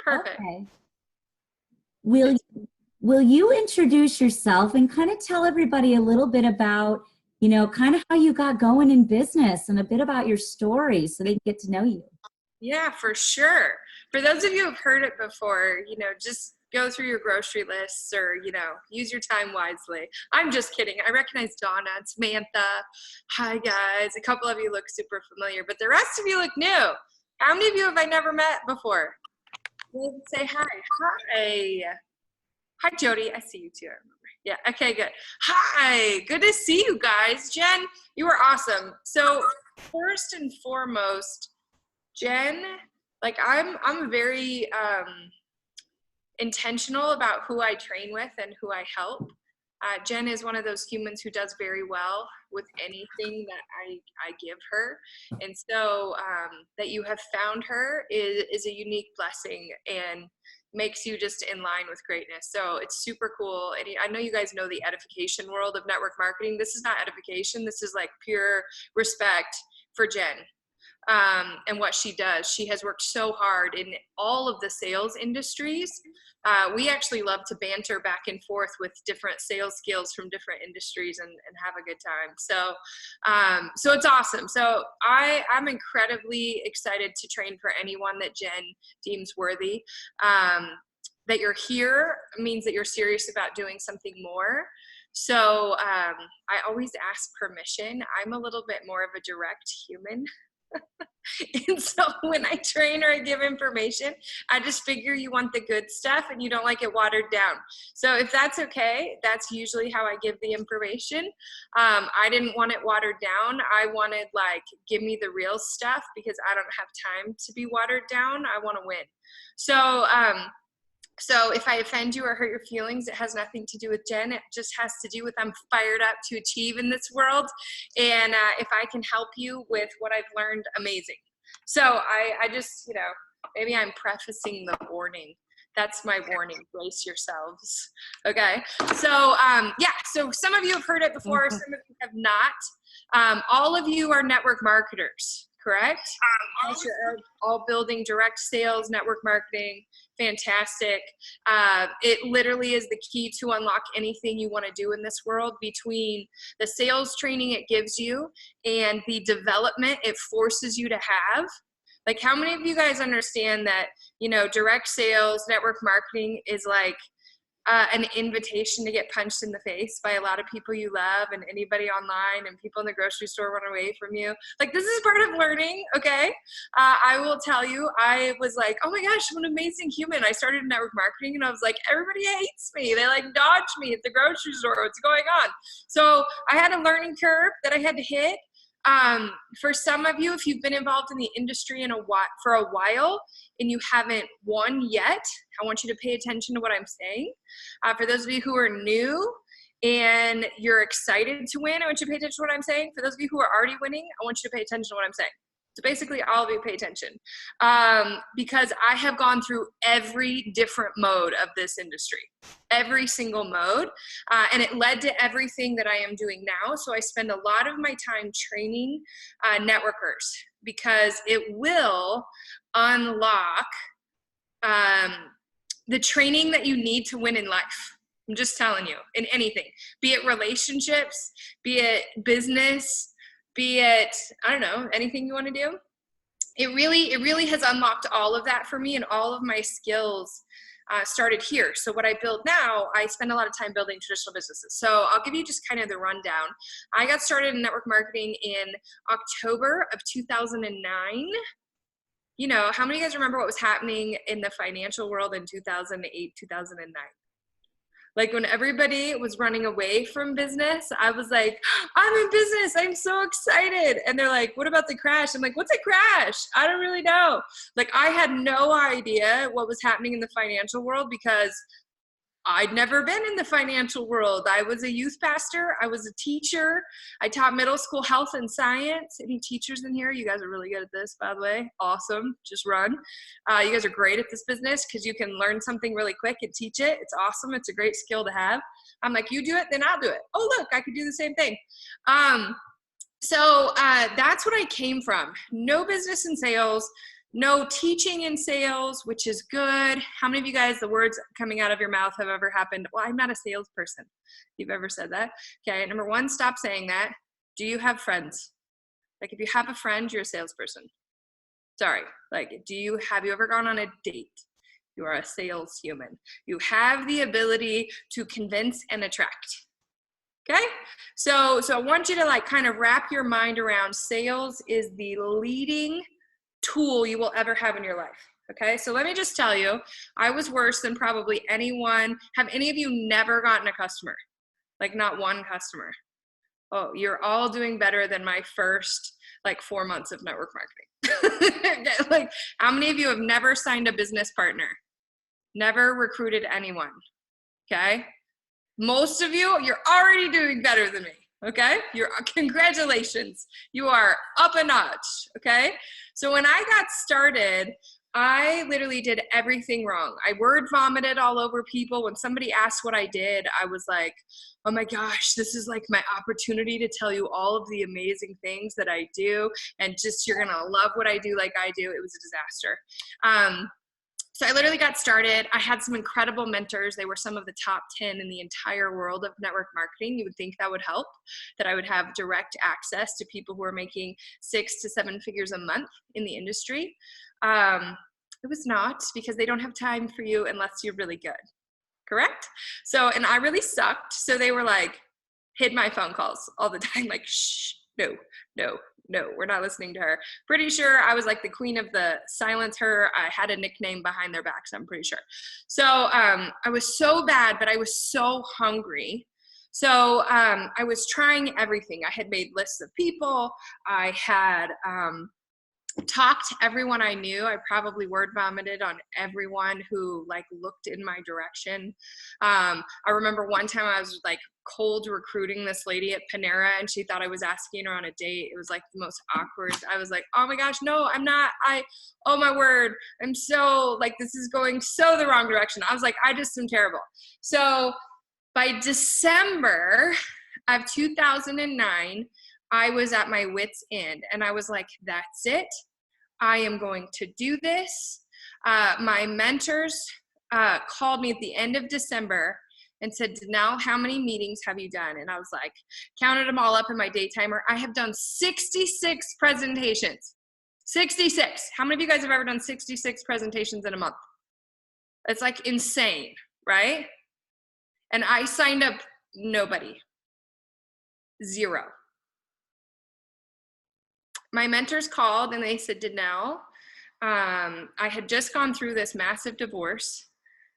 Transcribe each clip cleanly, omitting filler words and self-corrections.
Perfect. Okay. Will will you introduce yourself and kind of tell everybody a little bit about, kind of how you got going in business and a bit about your story so they can get to know you? Yeah, for sure. For those of you who've heard it before, just go through your grocery lists or, use your time wisely. I'm just kidding. I recognize Donna and Samantha. Hi, guys. A couple of you look super familiar, but the rest of you look new. How many of you have I never met before? Say hi. Hi. Hi, Jody. I see you too. I remember. Yeah. Okay, good. Hi. Good to see you guys. Jen, you were awesome. So first and foremost, Jen, like I'm very intentional about who I train with and who I help. Jen is one of those humans who does very well with anything that I give her. And so that you have found her is a unique blessing and makes you just in line with greatness. So it's super cool. And I know you guys know the edification world of network marketing. This is not edification. This is like pure respect for Jen. And what she does. She has worked so hard in all of the sales industries. We actually love to banter back and forth with different sales skills from different industries and have a good time. So it's awesome. So I'm incredibly excited to train for anyone that Jen deems worthy. That you're here means that you're serious about doing something more. So I always ask permission. I'm a little bit more of a direct human. And so when I train or I give information, I just figure you want the good stuff and you don't like it watered down. So if that's okay, that's usually how I give the information. I didn't want it watered down. I wanted give me the real stuff because I don't have time to be watered down. I want to win. So if I offend you or hurt your feelings, it has nothing to do with Jen. It just has to do with I'm fired up to achieve in this world. And if I can help you with what I've learned, amazing. So I just, maybe I'm prefacing the warning. That's my warning. Brace yourselves. Okay. So so some of you have heard it before. Some of you have not. All of you are network marketers, correct? You're all building direct sales, network marketing. Fantastic. It literally is the key to unlock anything you want to do in this world, between the sales training it gives you and the development it forces you to have. Like, how many of you guys understand that, direct sales, network marketing is like an invitation to get punched in the face by a lot of people you love and anybody online and people in the grocery store run away from you. Like, this is part of learning, okay? I will tell you, I was like, oh my gosh, I'm an amazing human. I started in network marketing and I was like, everybody hates me. They dodge me at the grocery store. What's going on? So I had a learning curve that I had to hit. For some of you, if you've been involved in the industry for a while and you haven't won yet, I want you to pay attention to what I'm saying. For those of you who are new and you're excited to win, I want you to pay attention to what I'm saying. For those of you who are already winning, I want you to pay attention to what I'm saying. So basically, all of you pay attention, because I have gone through every different mode of this industry, every single mode, and it led to everything that I am doing now. So I spend a lot of my time training networkers, because it will unlock the training that you need to win in life. I'm just telling you, in anything, be it relationships, be it business, be it, I don't know, anything you want to do. It really has unlocked all of that for me, and all of my skills started here. So what I build now, I spend a lot of time building traditional businesses. So I'll give you just kind of the rundown. I got started in network marketing in October of 2009. How many of you guys remember what was happening in the financial world in 2008, 2009? Like, when everybody was running away from business, I was like, I'm in business. I'm so excited. And they're like, what about the crash? I'm like, what's a crash? I don't really know. Like, I had no idea what was happening in the financial world because I'd never been in the financial world. I was a youth pastor. I was a teacher. I taught middle school health and science. Any teachers in here? You guys are really good at this, by the way. Awesome. Just run. You guys are great at this business because you can learn something really quick and teach it. It's awesome. It's a great skill to have. I'm like, you do it, then I'll do it. Oh, look, I could do the same thing. So that's what I came from. No business in sales, No teaching in sales, which is good. How many of you guys, the words coming out of your mouth have ever happened? Well, I'm not a salesperson. You've ever said that? Okay, number one, stop saying that. Do you have friends? Like if you have a friend, you're a salesperson. Sorry, like have you ever gone on a date? You are a sales human. You have the ability to convince and attract. Okay, so I want you to like kind of wrap your mind around sales is the leading tool you will ever have in your life. Okay, so let me just tell you, I was worse than probably anyone. Have any of you never gotten a customer? Like not one customer? Oh, you're all doing better than my first like 4 months of network marketing. Like how many of you have never signed a business partner? Never recruited anyone? Okay, most of you, you're already doing better than me. Okay, congratulations, you are up a notch. Okay, so when I got started, I literally did everything wrong. I word vomited all over people. When somebody asked what I did, I was like, oh my gosh, this is like my opportunity to tell you all of the amazing things that I do, and just you're gonna love what I do like I do. It was a disaster. So I literally got started. I had some incredible mentors. They were some of the top 10 in the entire world of network marketing. You would think that would help, that I would have direct access to people who are making 6 to 7 figures a month in the industry. It was not, because they don't have time for you unless you're really good, correct? So, and I really sucked. So they were like, hid my phone calls all the time, like, shh, no, we're not listening to her. Pretty sure I was like the queen of the silence her. I had a nickname behind their backs, I'm pretty sure. So I was so bad, but I was so hungry. So I was trying everything. I had made lists of people. I had talked to everyone I knew. I probably word vomited on everyone who like looked in my direction. I remember one time I was like cold recruiting this lady at Panera, and she thought I was asking her on a date. It was like the most awkward. I was like, oh my gosh, no, I'm not. Oh my word, I'm so like, this is going so the wrong direction. I was like, I just am terrible. So by December of 2009, I was at my wit's end, and I was like, that's it. I am going to do this. My mentors called me at the end of December and said, Danelle, how many meetings have you done? And I was like, counted them all up in my day timer. I have done 66 presentations. 66. How many of you guys have ever done 66 presentations in a month? It's like insane, right? And I signed up nobody. 0. My mentors called and they said, Danelle, I had just gone through this massive divorce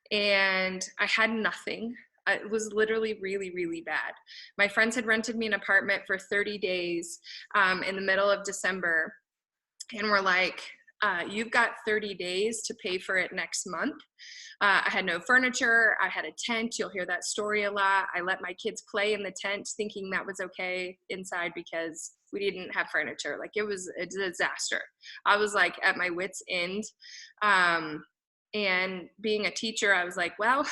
and I had nothing. It was literally really, really bad. My friends had rented me an apartment for 30 days in the middle of December, and were like, you've got 30 days to pay for it next month. I had no furniture. I had a tent. You'll hear that story a lot. I let my kids play in the tent thinking that was okay inside because we didn't have furniture. Like it was a disaster. I was like at my wit's end. And being a teacher, I was like, well,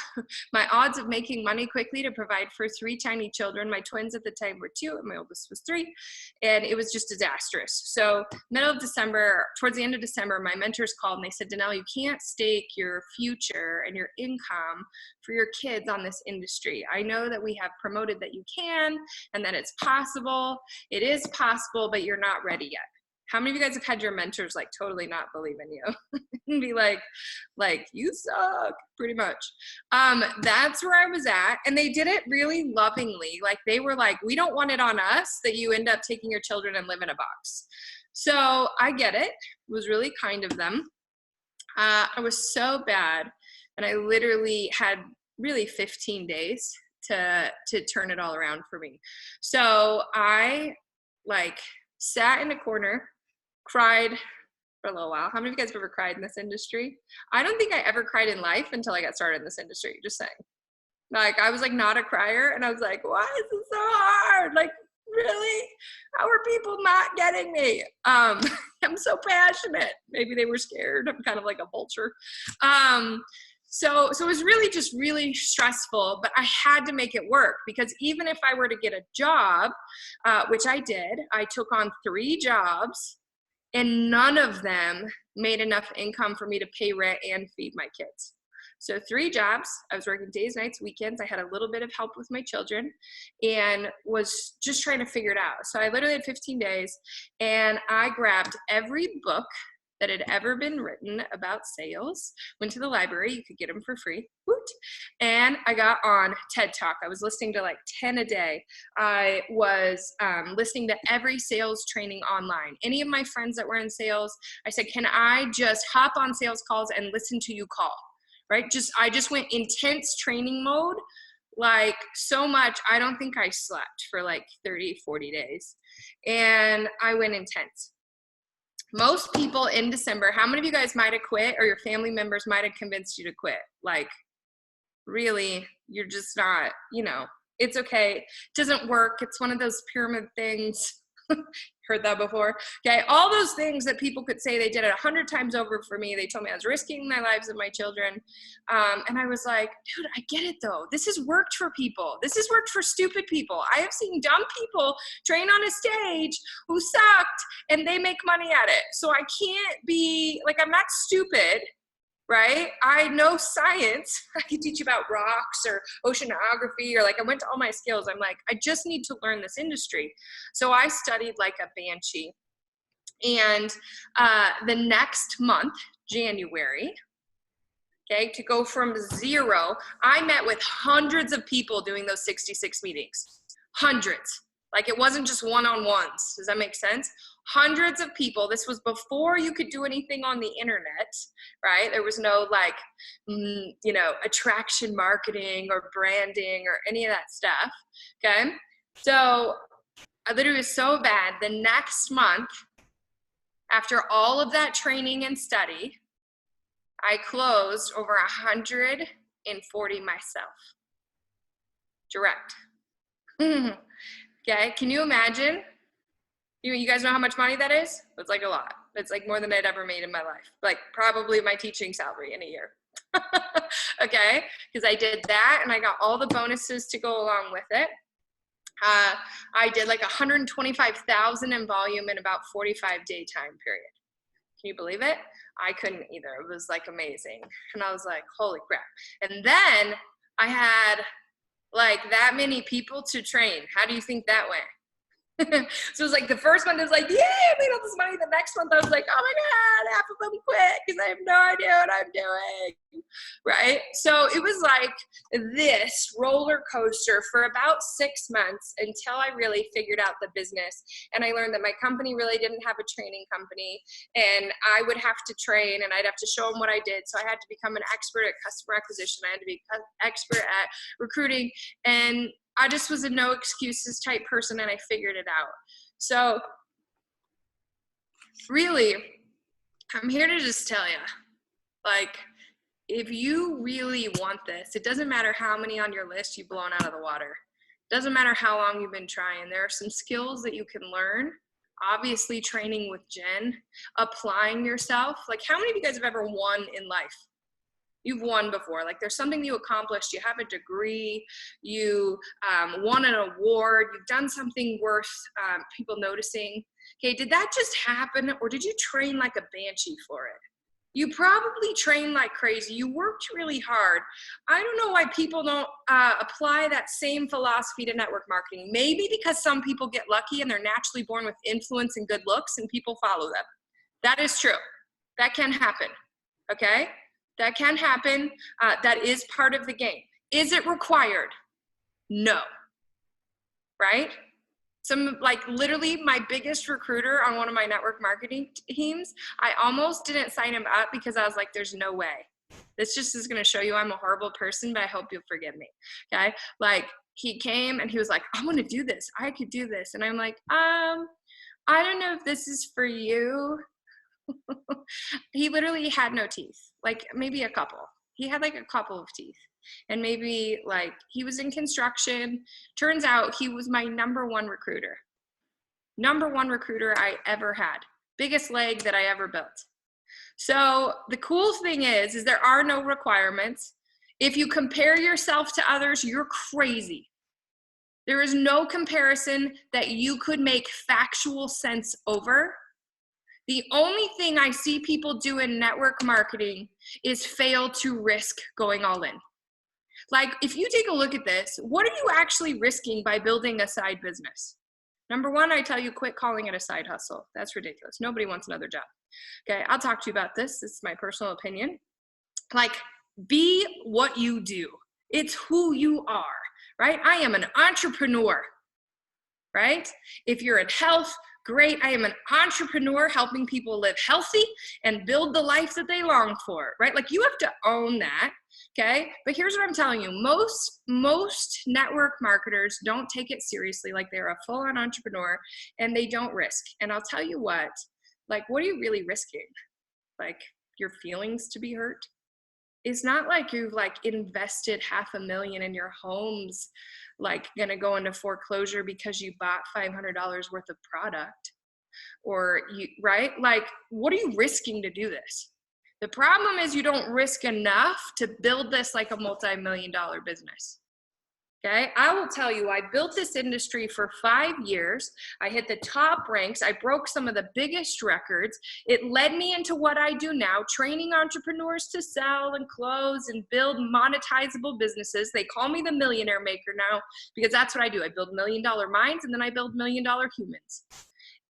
my odds of making money quickly to provide for 3 tiny children, my twins at the time were 2 and my oldest was 3, and it was just disastrous. So middle of December, towards the end of December, my mentors called and they said, Danelle, you can't stake your future and your income for your kids on this industry. I know that we have promoted that you can and that it's possible. It is possible, but you're not ready yet. How many of you guys have had your mentors like totally not believe in you and be like you suck, pretty much? That's where I was at, and they did it really lovingly. Like they were like, we don't want it on us that you end up taking your children and live in a box. So I get it. It was really kind of them. I was so bad, and I literally had really 15 days to turn it all around for me. So I like sat in a corner, cried for a little while. How many of you guys have ever cried in this industry? I don't think I ever cried in life until I got started in this industry, just saying. Like I was like not a crier, and I was like, why is this so hard? Like really? How are people not getting me? I'm so passionate. Maybe they were scared. I'm kind of like a vulture. So it was really just really stressful, but I had to make it work, because even if I were to get a job, which I did, I took on 3 jobs and none of them made enough income for me to pay rent and feed my kids. So 3 jobs, I was working days, nights, weekends. I had a little bit of help with my children and was just trying to figure it out. So I literally had 15 days and I grabbed every book that had ever been written about sales, went to the library, you could get them for free, woot, and I got on TED Talk. I was listening to like 10 a day. I was listening to every sales training online. Any of my friends that were in sales, I said, can I just hop on sales calls and listen to you call, right? I just went intense training mode, like so much, I don't think I slept for like 30, 40 days, and I went intense. Most people in December, how many of you guys might have quit or your family members might have convinced you to quit? Like, really, you're just not, it's okay. It doesn't work. It's one of those pyramid things. Heard that before? Okay, all those things that people could say, they did it 100 times over for me. They told me I was risking my lives of my children. And I was like, dude, I get it though. This has worked for people. This has worked for stupid people. I have seen dumb people train on a stage who sucked and they make money at it. So I can't be, like, I'm not stupid. Right? I know science. I can teach you about rocks or oceanography, or like I went to all my skills. I'm like, I just need to learn this industry. So I studied like a banshee. And the next month, January, okay, to go from 0, I met with hundreds of people doing those 66 meetings. Hundreds. Like, it wasn't just one-on-ones. Does that make sense? Hundreds of people. This was before you could do anything on the internet, right? There was no like, attraction marketing or branding or any of that stuff, okay? So I literally was so bad. The next month, after all of that training and study, I closed over 140 myself. Direct. Okay, can you imagine? You guys know how much money that is? It's like a lot. It's like more than I'd ever made in my life. Like probably my teaching salary in a year. Okay, because I did that and I got all the bonuses to go along with it. I did like 125,000 in volume in about 45-day time period. Can you believe it? I couldn't either. It was like amazing. And I was like, holy crap. And then I had like that many people to train. How do you think that went? So it was like the first month, it was like, yay, I made all this money. The next month I was like, oh my God, half of them quit because I have no idea what I'm doing, right? So it was like this roller coaster for about 6 months until I really figured out the business. And I learned that my company really didn't have a training company, and I would have to train and I'd have to show them what I did. So I had to become an expert at customer acquisition. I had to be an expert at recruiting, and I just was a no excuses type person, and I figured it out. So really, I'm here to just tell you, like, if you really want this, it doesn't matter how many on your list you've blown out of the water. It doesn't matter how long you've been trying. There are some skills that you can learn. Obviously, training with Jen, applying yourself. Like, how many of you guys have ever won in life? You've won before. Like, there's something you accomplished. You have a degree. You won an award. You've done something worth people noticing. Okay, did that just happen, or did you train like a banshee for it? You probably trained like crazy. You worked really hard. I don't know why people don't apply that same philosophy to network marketing. Maybe because some people get lucky and they're naturally born with influence and good looks and people follow them. That is true. That can happen, okay? That can happen. That is part of the game. Is it required? No. Right? Like literally my biggest recruiter on one of my network marketing teams, I almost didn't sign him up because I was like, there's no way. This just is going to show you I'm a horrible person, but I hope you'll forgive me. Okay? Like, he came and he was like, I want to do this. I could do this. And I'm like, I don't know if this is for you. He literally had no teeth, like maybe a couple. He had like a couple of teeth, and maybe like he was in construction. Turns out he was my number one recruiter I ever had. Biggest leg that I ever built. So the cool thing is there are no requirements. If you compare yourself to others, you're crazy. There is no comparison that you could make factual sense over. The only thing I see people do in network marketing is fail to risk going all in. Like, if you take a look at this, what are you actually risking by building a side business? Number one, I tell you, quit calling it a side hustle. That's ridiculous. Nobody wants another job. Okay, I'll talk to you about this. This is my personal opinion. Like, be what you do. It's who you are, right? I am an entrepreneur, right? If you're in health, great. I am an entrepreneur helping people live healthy and build the life that they long for, right? Like, you have to own that, okay? But here's what I'm telling you. Most network marketers don't take it seriously, like they're a full-on entrepreneur, and they don't risk. And I'll tell you what, like, what are you really risking? Like, your feelings to be hurt? It's not like you've like invested $500,000 in your home's like gonna go into foreclosure because you bought $500 worth of product, or you, right? Like, what are you risking to do this? The problem is you don't risk enough to build this like a multi-million-dollar business. Okay, I will tell you, I built this industry for 5 years. I hit the top ranks. I broke some of the biggest records. It led me into what I do now, training entrepreneurs to sell and close and build monetizable businesses. They call me the millionaire maker now because that's what I do. I build $1,000,000 minds, and then I build $1,000,000 humans.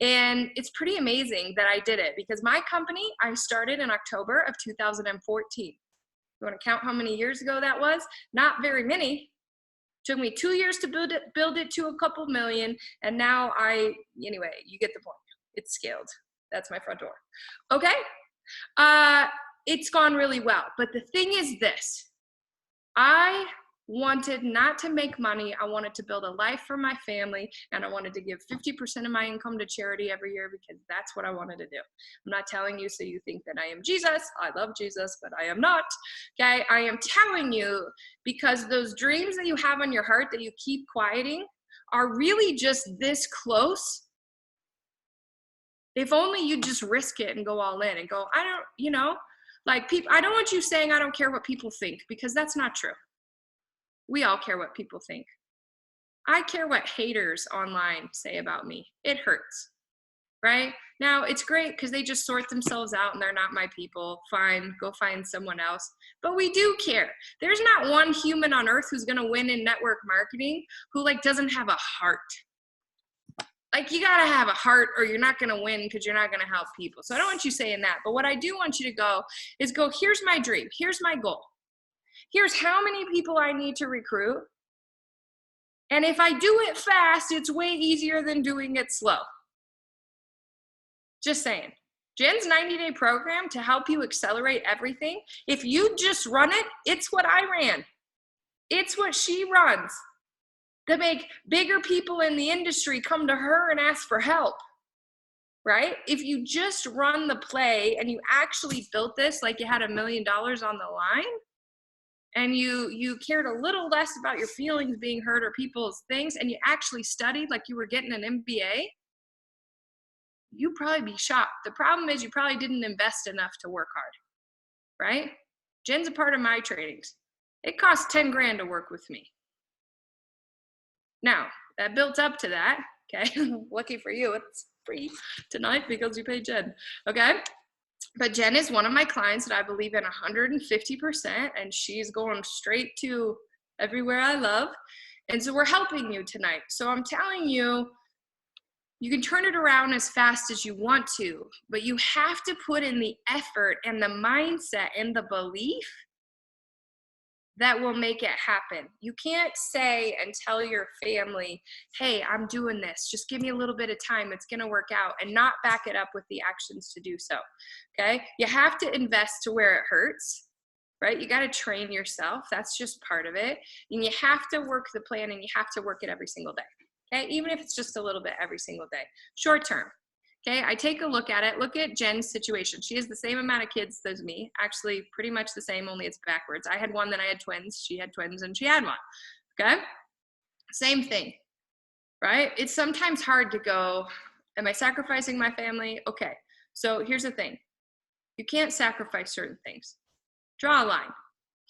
And it's pretty amazing that I did it because my company, I started in October of 2014. You want to count how many years ago that was? Not very many. Took me 2 years to build it to a couple million, and now anyway, you get the point. It's scaled. That's my front door. Okay? It's gone really well. But the thing is this, I wanted not to make money. I wanted to build a life for my family, and I wanted to give 50% of my income to charity every year because that's what I wanted to do. I'm not telling you so you think that I am Jesus. I love Jesus, but I am not. Okay, I am telling you because those dreams that you have on your heart that you keep quieting are really just this close. If only you just risk it and go all in and go, I don't, like people, I don't want you saying I don't care what people think, because that's not true. We all care what people think. I care what haters online say about me. It hurts, right? Now, it's great because they just sort themselves out and they're not my people. Fine, go find someone else. But we do care. There's not one human on earth who's gonna win in network marketing who like doesn't have a heart. Like, you gotta have a heart or you're not gonna win because you're not gonna help people. So I don't want you saying that. But what I do want you to go is go, here's my dream, here's my goal. Here's how many people I need to recruit. And if I do it fast, it's way easier than doing it slow. Just saying. Jen's 90-day program to help you accelerate everything, if you just run it, it's what I ran. It's what she runs. To make bigger people in the industry come to her and ask for help, right? If you just run the play and you actually built this like you had $1 million on the line, and you cared a little less about your feelings being hurt or people's things, and you actually studied like you were getting an MBA, you'd probably be shocked. The problem is you probably didn't invest enough to work hard, right? Jen's a part of my trainings. It costs 10 grand to work with me. Now, that built up to that, okay? Lucky for you, it's free tonight because you paid Jen, okay? But Jen is one of my clients that I believe in 150%, and she's going straight to everywhere I love. And so we're helping you tonight. So I'm telling you, you can turn it around as fast as you want to, but you have to put in the effort and the mindset and the belief that will make it happen. You can't say and tell your family, hey, I'm doing this, just give me a little bit of time, it's gonna work out, and not back it up with the actions to do so, okay? You have to invest to where it hurts, right? You gotta train yourself, that's just part of it. And you have to work the plan, and you have to work it every single day, okay? Even if it's just a little bit every single day, short term. Okay, I take a look at it. Look at Jen's situation. She has the same amount of kids as me, actually pretty much the same, only it's backwards. I had one, then I had twins. She had twins and she had one, okay? Same thing, right? It's sometimes hard to go, am I sacrificing my family? Okay, so here's the thing. You can't sacrifice certain things. Draw a line.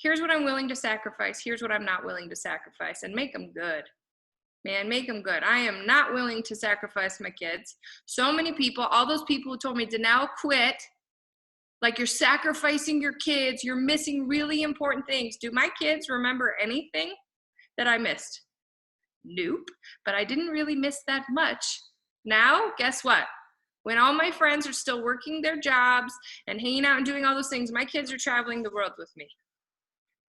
Here's what I'm willing to sacrifice. Here's what I'm not willing to sacrifice, and make them good. Man, make them good. I am not willing to sacrifice my kids. So many people, all those people who told me, Danelle, quit. Like, you're sacrificing your kids. You're missing really important things. Do my kids remember anything that I missed? Nope. But I didn't really miss that much. Now, guess what? When all my friends are still working their jobs and hanging out and doing all those things, my kids are traveling the world with me.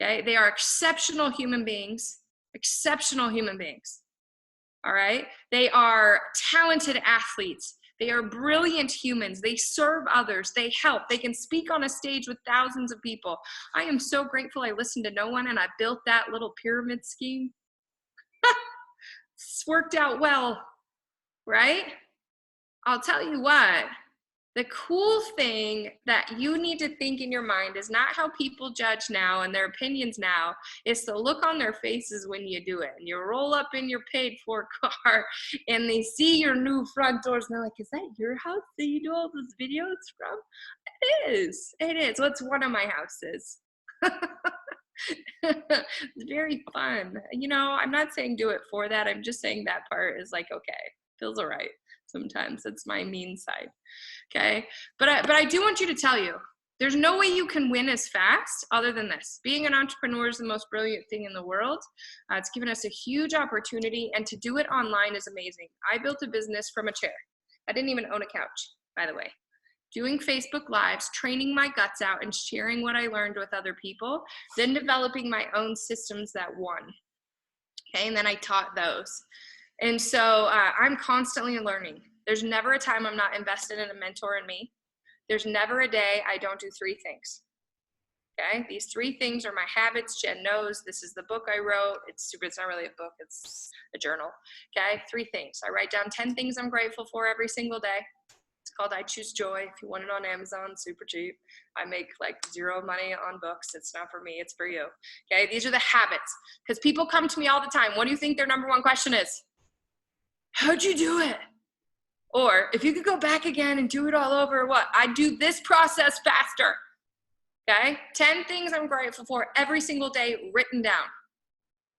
Okay? They are exceptional human beings. Exceptional human beings. All right? They are talented athletes. They are brilliant humans. They serve others. They help. They can speak on a stage with thousands of people. I am so grateful I listened to no one and I built that little pyramid scheme. It's worked out well, right? I'll tell you what, the cool thing that you need to think in your mind is not how people judge now and their opinions now. It's the look on their faces when you do it. And you roll up in your paid for car and they see your new front doors and they're like, is that your house that you do all those videos from? It is. It is. What's one of my houses? It's very fun. You know, I'm not saying do it for that. I'm just saying that part is like, okay, feels all right. Sometimes it's my mean side. Okay. But I do want you to tell you, there's no way you can win as fast other than this. Being an entrepreneur is the most brilliant thing in the world. It's given us a huge opportunity, and to do it online is amazing. I built a business from a chair. I didn't even own a couch, by the way. Doing Facebook Lives, training my guts out and sharing what I learned with other people, then developing my own systems that won. Okay. And then I taught those. And so I'm constantly learning. There's never a time I'm not invested in a mentor in me. There's never a day I don't do 3 things. Okay, these 3 things are my habits. Jen knows this is the book I wrote. It's not really a book, it's a journal. Okay, 3 things. I write down 10 things I'm grateful for every single day. It's called I Choose Joy. If you want it on Amazon, super cheap. I make like 0 money on books. It's not for me, it's for you. Okay, these are the habits. Because people come to me all the time. What do you think their number 1 question is? How'd you do it? Or if you could go back again and do it all over, what? I'd do this process faster. Okay? 10 things I'm grateful for every single day, written down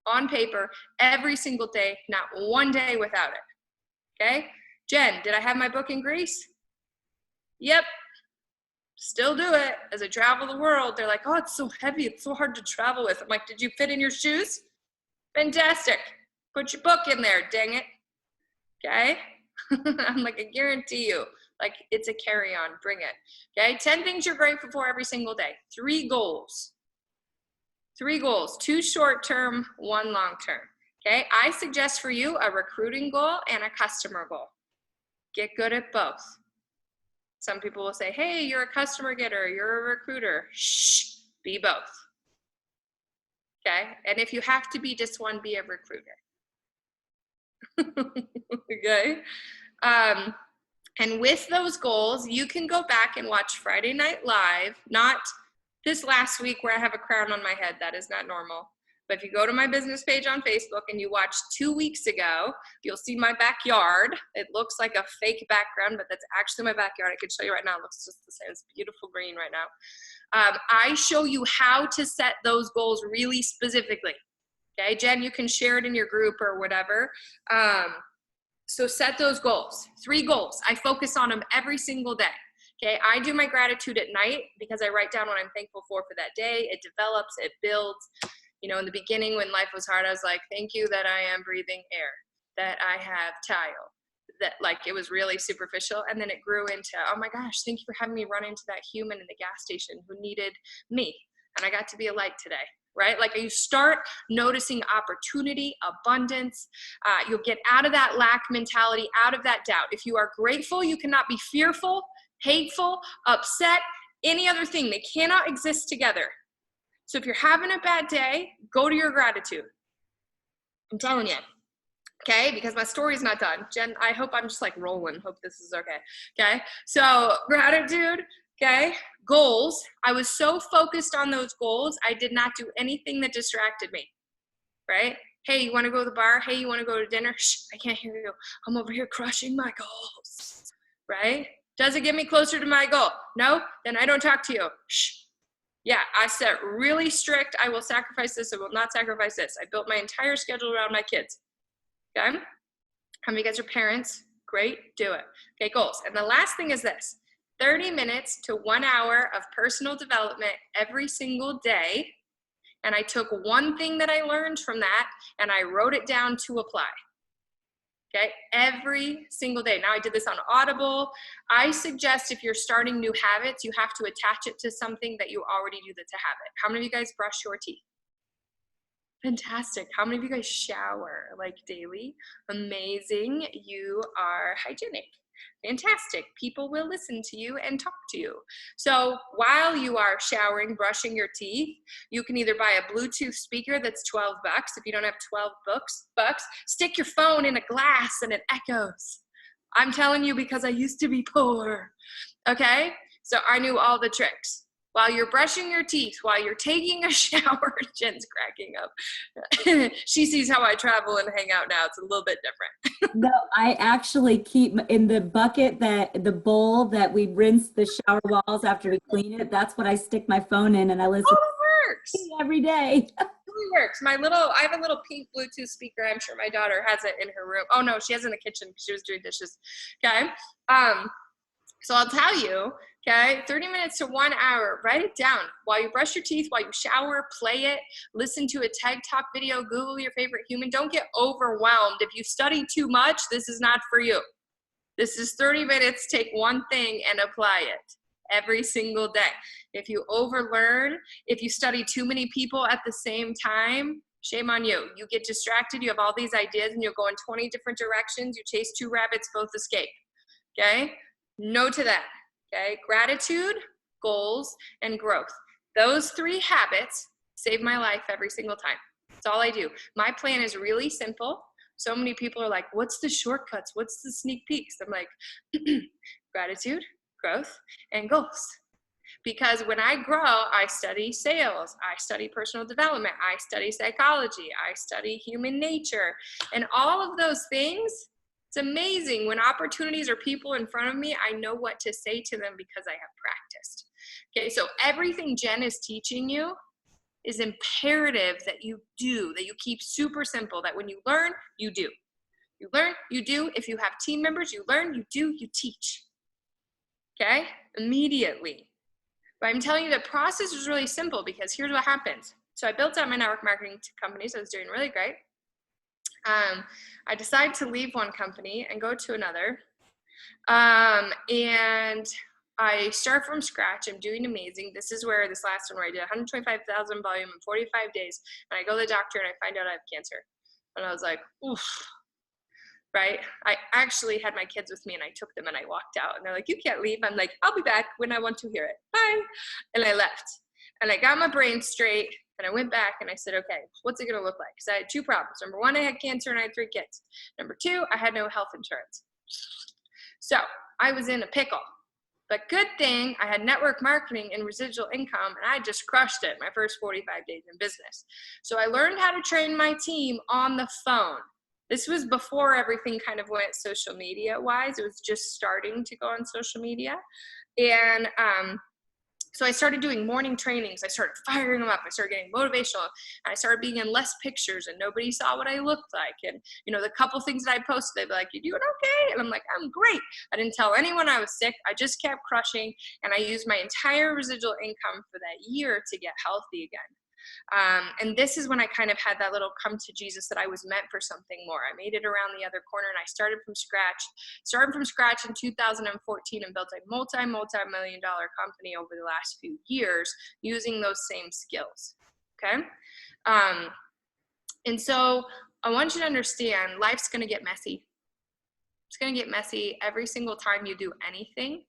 on paper every single day, not one day without it. Okay? Jen, did I have my book in Greece? Yep. Still do it. As I travel the world, they're like, oh, it's so heavy. It's so hard to travel with. I'm like, did you fit in your shoes? Fantastic. Put your book in there, dang it. Okay? I'm like, I guarantee you, like, it's a carry-on, bring it. Okay? 10 things you're grateful for every single day. 3 goals. 3 goals, 2 short-term, 1 long-term. Okay? I suggest for you a recruiting goal and a customer goal. Get good at both. Some people will say, hey, you're a customer getter, you're a recruiter. Shh, be both. Okay? And if you have to be just one, be a recruiter. Okay. And with those goals, you can go back and watch Friday Night Live, not this last week where I have a crown on my head. That is not normal. But if you go to my business page on Facebook and you watch 2 weeks ago, you'll see my backyard. It looks like a fake background, but that's actually my backyard. I can show you right now. It looks just the same. It's beautiful green right now. I show you how to set those goals really specifically. Okay, Jen, you can share it in your group or whatever. So set those goals. 3 goals. I focus on them every single day. Okay, I do my gratitude at night because I write down what I'm thankful for that day. It develops, it builds. You know, in the beginning when life was hard, I was like, thank you that I am breathing air, that I have tile, that like it was really superficial. And then it grew into, oh my gosh, thank you for having me run into that human in the gas station who needed me. And I got to be a light today. Right? Like you start noticing opportunity, abundance. You'll get out of that lack mentality, out of that doubt. If you are grateful, you cannot be fearful, hateful, upset, any other thing. They cannot exist together. So if you're having a bad day, go to your gratitude. I'm telling you. Okay? Because my story's not done. Jen, I hope I'm just like rolling. Hope this is okay. Okay? So gratitude. Okay, goals. I was so focused on those goals, I did not do anything that distracted me, right? Hey, you want to go to the bar? Hey, you want to go to dinner? Shh, I can't hear you. I'm over here crushing my goals, right? Does it get me closer to my goal? No? Then I don't talk to you. Shh. Yeah, I set really strict, I will sacrifice this, I will not sacrifice this. I built my entire schedule around my kids. Okay? How many of you guys are parents? Great, do it. Okay, goals. And the last thing is this, 30 minutes to 1 hour of personal development every single day. And I took one thing that I learned from that and I wrote it down to apply. Okay, every single day. Now I did this on Audible. I suggest if you're starting new habits, you have to attach it to something that you already do that's a habit. How many of you guys brush your teeth? Fantastic. How many of you guys shower like daily? Amazing. You are hygienic. Fantastic. People will listen to you and talk to you. So while you are showering, brushing your teeth, you can either buy a Bluetooth speaker that's 12 bucks. If you don't have 12 bucks, stick your phone in a glass and it echoes. I'm telling you because I used to be poor. Okay? So I knew all the tricks. While you're brushing your teeth, while you're taking a shower, Jen's cracking up. She sees how I travel and hang out now. It's a little bit different. No, I actually keep in the bucket the bowl that we rinse the shower walls after we clean it. That's what I stick my phone in and I listen Oh, it works. every day. It really works. I have a little pink Bluetooth speaker. I'm sure my daughter has it in her room. Oh no, she has it in the kitchen because she was doing dishes. Okay. So I'll tell you, okay, 30 minutes to 1 hour, write it down while you brush your teeth, while you shower, play it, listen to a TED Talk video, Google your favorite human. Don't get overwhelmed. If you study too much, this is not for you. This is 30 minutes, take one thing and apply it every single day. If you overlearn, if you study too many people at the same time, shame on you. You get distracted, you have all these ideas and you'll go in 20 different directions. You chase two rabbits, both escape, okay? No to that, okay? Gratitude, goals, and growth. Those three habits save my life every single time. That's all I do. My plan is really simple. So many people are like, what's the shortcuts? What's the sneak peeks? I'm like, gratitude, growth, and goals. Because when I grow, I study sales, I study personal development, I study psychology, I study human nature, and all of those things. It's amazing when opportunities or people in front of me, I know what to say to them because I have practiced. Okay, so everything Jen is teaching you is imperative that you do, that you keep super simple, that when you learn, you do. You learn, you do. If you have team members, you learn, you do, you teach. Okay, immediately. But I'm telling you the process was really simple because here's what happens. So I built out my network marketing company, so I was doing really great. I decided to leave one company and go to another. And I start from scratch. I'm doing amazing. This is where this last one where I did 125,000 volume in 45 days. And I go to the doctor and I find out I have cancer. And I was like, oof, right? I actually had my kids with me and I took them and I walked out and they're like, you can't leave. I'm like, I'll be back when I want to hear it. Bye. And I left and I got my brain straight. And I went back and I said, okay, what's it going to look like? Because I had two problems. Number one, I had cancer and I had 3 kids. Number 2, I had no health insurance. So I was in a pickle. But good thing I had network marketing and residual income and I just crushed it my first 45 days in business. So I learned how to train my team on the phone. This was before everything kind of went social media wise. It was just starting to go on social media. And so I started doing morning trainings. I started firing them up. I started getting motivational. And I started being in less pictures and nobody saw what I looked like. And, you know, the couple things that I posted, they'd be like, you doing okay? And I'm like, I'm great. I didn't tell anyone I was sick. I just kept crushing. And I used my entire residual income for that year to get healthy again. And this is when I kind of had that little come to Jesus that I was meant for something more. I made it around the other corner and I started from scratch in 2014 and built a multi-million dollar company over the last few years using those same skills. Okay. And so I want you to understand life's going to get messy. It's going to get messy every single time you do anything.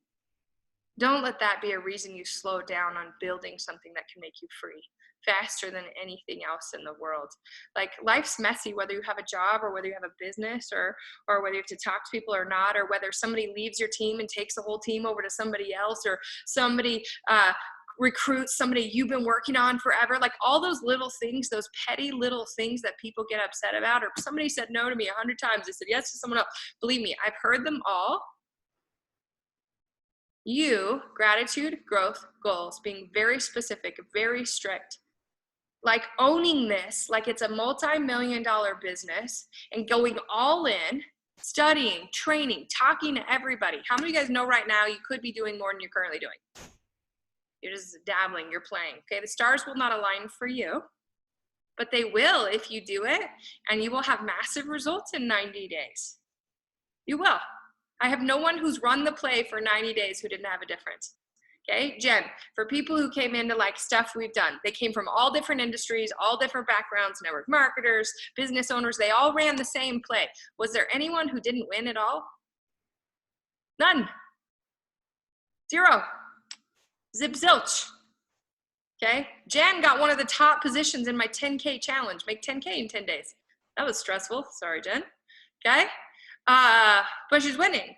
Don't let that be a reason you slow down on building something that can make you free faster than anything else in the world. Like life's messy, whether you have a job or whether you have a business or whether you have to talk to people or not, or whether somebody leaves your team and takes the whole team over to somebody else, or somebody recruits somebody you've been working on forever. Like all those little things, those petty little things that people get upset about, or somebody said no to me 100 times. They said yes to someone else. Believe me, I've heard them all. Gratitude, growth, goals, being very specific, very strict. like owning this, like it's a multi-million-dollar business and going all in, studying, training, talking to everybody. How many of you guys know right now you could be doing more than you're currently doing? You're just dabbling, you're playing. Okay, the stars will not align for you, but they will if you do it, and you will have massive results in 90 days. You will. I have no one who's run the play for 90 days who didn't have a difference. Okay, Jen, for people who came into like stuff we've done, they came from all different industries, all different backgrounds, network marketers, business owners, they all ran the same play. Was there anyone who didn't win at all? None. Zero. Zip zilch. Okay, Jen got one of the top positions in my 10K challenge, make 10K in 10 days. That was stressful, sorry, Jen. Okay, but she's winning.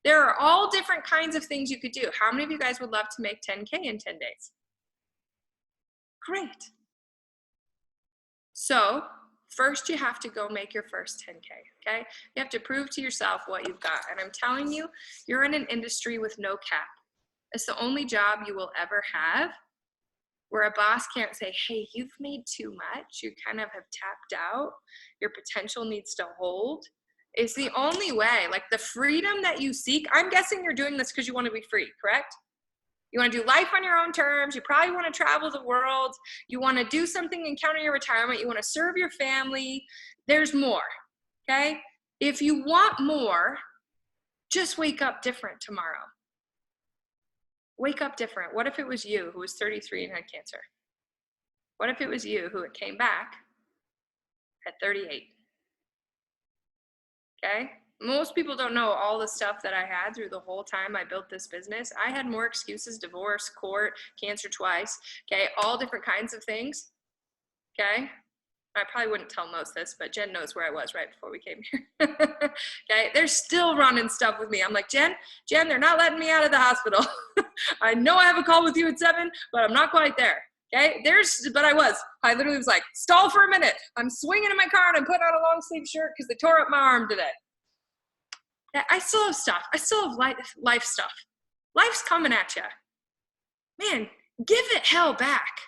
There are all different kinds of things you could do. How many of you guys would love to make 10K in 10 days? Great. So first you have to go make your first 10K, okay? You have to prove to yourself what you've got. And I'm telling you, you're in an industry with no cap. It's the only job you will ever have where a boss can't say, hey, you've made too much. You kind of have tapped out. Your potential needs to hold. It's the only way, like the freedom that you seek. I'm guessing you're doing this because you want to be free, correct? You want to do life on your own terms. You probably want to travel the world. You want to do something and counter your retirement. You want to serve your family. There's more, okay? If you want more, just wake up different tomorrow. Wake up different. What if it was you who was 33 and had cancer? What if it was you who came back at 38? Okay? Most people don't know all the stuff that I had through the whole time I built this business. I had more excuses, divorce, court, cancer twice, okay? All different kinds of things, okay? I probably wouldn't tell most of this, but Jen knows where I was right before we came here. Okay, they're still running stuff with me. I'm like, Jen, they're not letting me out of the hospital. I know I have a call with you at 7, but I'm not quite there. Okay, but I literally was like, stall for a minute. I'm swinging in my car and I'm putting on a long sleeve shirt because they tore up my arm today. I still have stuff. I still have life stuff. Life's coming at you. Man, give it hell back.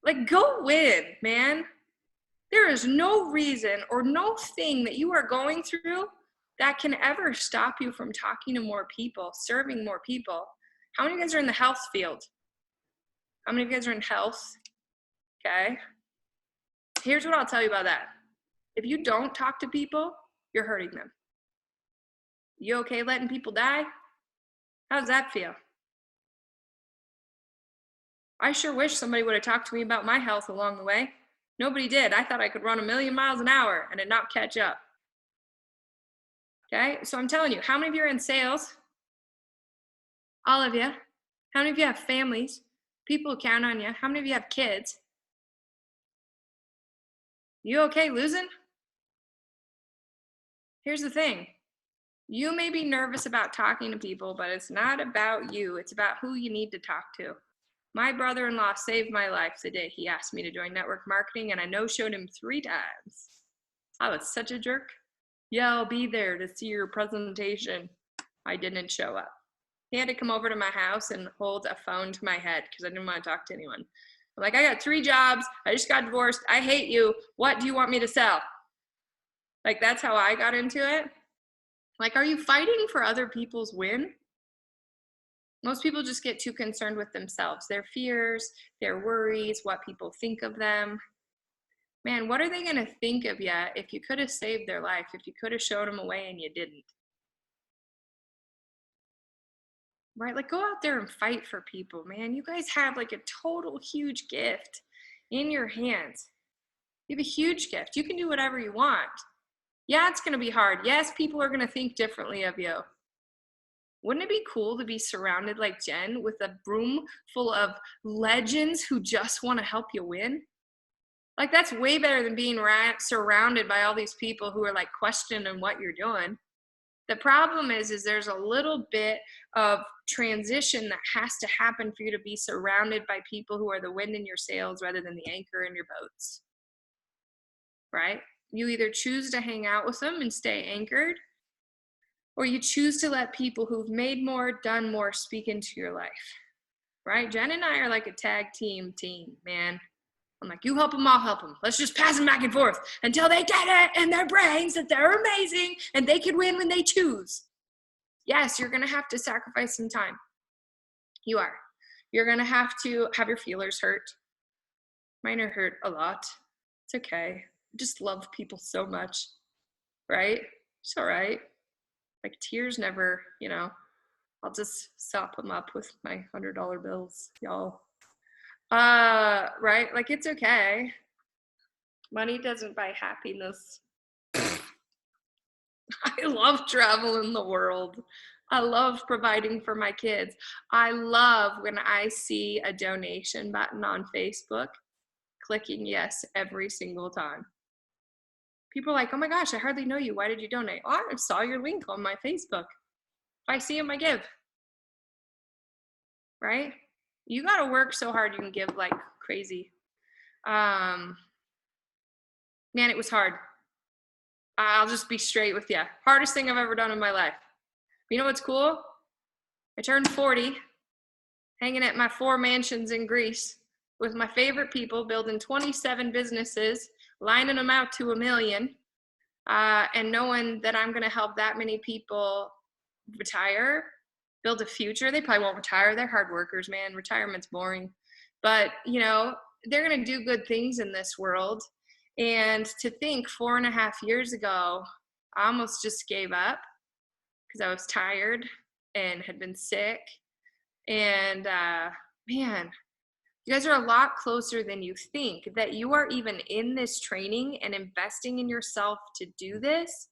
Like, go win, man. There is no reason or no thing that you are going through that can ever stop you from talking to more people, serving more people. How many of you guys are in the health field? How many of you guys are in health? Okay. Here's what I'll tell you about that. If you don't talk to people, you're hurting them. You okay letting people die? How does that feel? I sure wish somebody would have talked to me about my health along the way. Nobody did. I thought I could run 1,000,000 miles an hour and it not catch up. Okay, so I'm telling you, how many of you are in sales? All of you. How many of you have families? People who count on you. How many of you have kids? You okay losing? Here's the thing. You may be nervous about talking to people, but it's not about you. It's about who you need to talk to. My brother-in-law saved my life the day he asked me to join network marketing, and I no-showed him 3 times. I was such a jerk. Yeah, I'll be there to see your presentation. I didn't show up. He had to come over to my house and hold a phone to my head because I didn't want to talk to anyone. I'm like, I got 3 jobs. I just got divorced. I hate you. What do you want me to sell? Like, that's how I got into it. Like, are you fighting for other people's win? Most people just get too concerned with themselves, their fears, their worries, what people think of them. Man, what are they going to think of you if you could have saved their life, if you could have shown them a way and you didn't? Right? Like, go out there and fight for people, man. You guys have like a total huge gift in your hands. You have a huge gift. You can do whatever you want. Yeah, it's going to be hard. Yes, people are going to think differently of you. Wouldn't it be cool to be surrounded like Jen with a room full of legends who just want to help you win? Like, that's way better than being surrounded by all these people who are like questioning what you're doing. The problem is there's a little bit of transition that has to happen for you to be surrounded by people who are the wind in your sails rather than the anchor in your boats, right? You either choose to hang out with them and stay anchored, or you choose to let people who've made more, done more, speak into your life, right? Jen and I are like a tag team, man. I'm like, you help them, I'll help them. Let's just pass them back and forth until they get it in their brains that they're amazing and they can win when they choose. Yes, you're going to have to sacrifice some time. You are. You're going to have your feelers hurt. Mine are hurt a lot. It's okay. I just love people so much, right? It's all right. Like tears never, I'll just sop them up with my $100 bills, y'all. Right? Like it's okay. Money doesn't buy happiness. I love traveling the world. I love providing for my kids. I love when I see a donation button on Facebook, clicking yes every single time. People are like, oh my gosh, I hardly know you. Why did you donate? Oh, I saw your link on my Facebook. If I see them, I give. Right? You got to work so hard you can give like crazy. Man, it was hard. I'll just be straight with you. Hardest thing I've ever done in my life. You know what's cool? I turned 40, hanging at my 4 mansions in Greece with my favorite people, building 27 businesses, lining them out to 1 million, and knowing that I'm going to help that many people retire, build a future. They probably won't retire. They're hard workers, man. Retirement's boring. But, they're going to do good things in this world. And to think 4.5 years ago, I almost just gave up because I was tired and had been sick. And man, you guys are a lot closer than you think. That you are even in this training and investing in yourself to do this.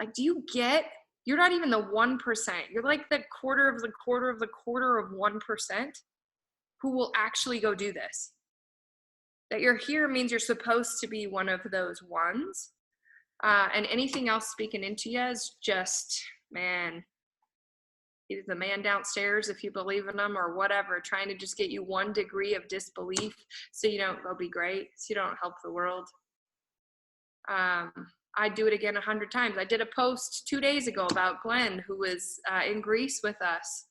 Like, do you get, you're not even the 1%. You're like the quarter of the quarter of the quarter of 1% who will actually go do this. That you're here means you're supposed to be one of those ones. And anything else speaking into you is just, man, either the man downstairs, if you believe in them, or whatever, trying to just get you 1 degree of disbelief so you don't go be great, so you don't help the world. I'd do it again 100 times. I did a post 2 days ago about Glenn, who was in Greece with us.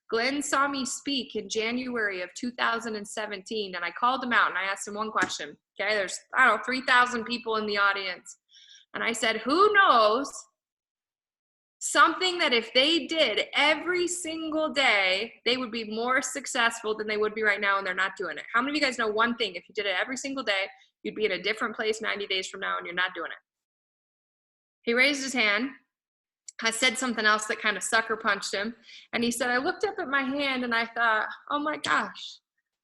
Glenn saw me speak in January of 2017, and I called him out and I asked him one question. Okay, there's, 3,000 people in the audience. And I said, who knows something that if they did every single day, they would be more successful than they would be right now, and they're not doing it? How many of you guys know one thing? If you did it every single day, you'd be in a different place 90 days from now, and you're not doing it. He raised his hand. I said something else that kind of sucker punched him. And he said, I looked up at my hand and I thought, oh my gosh,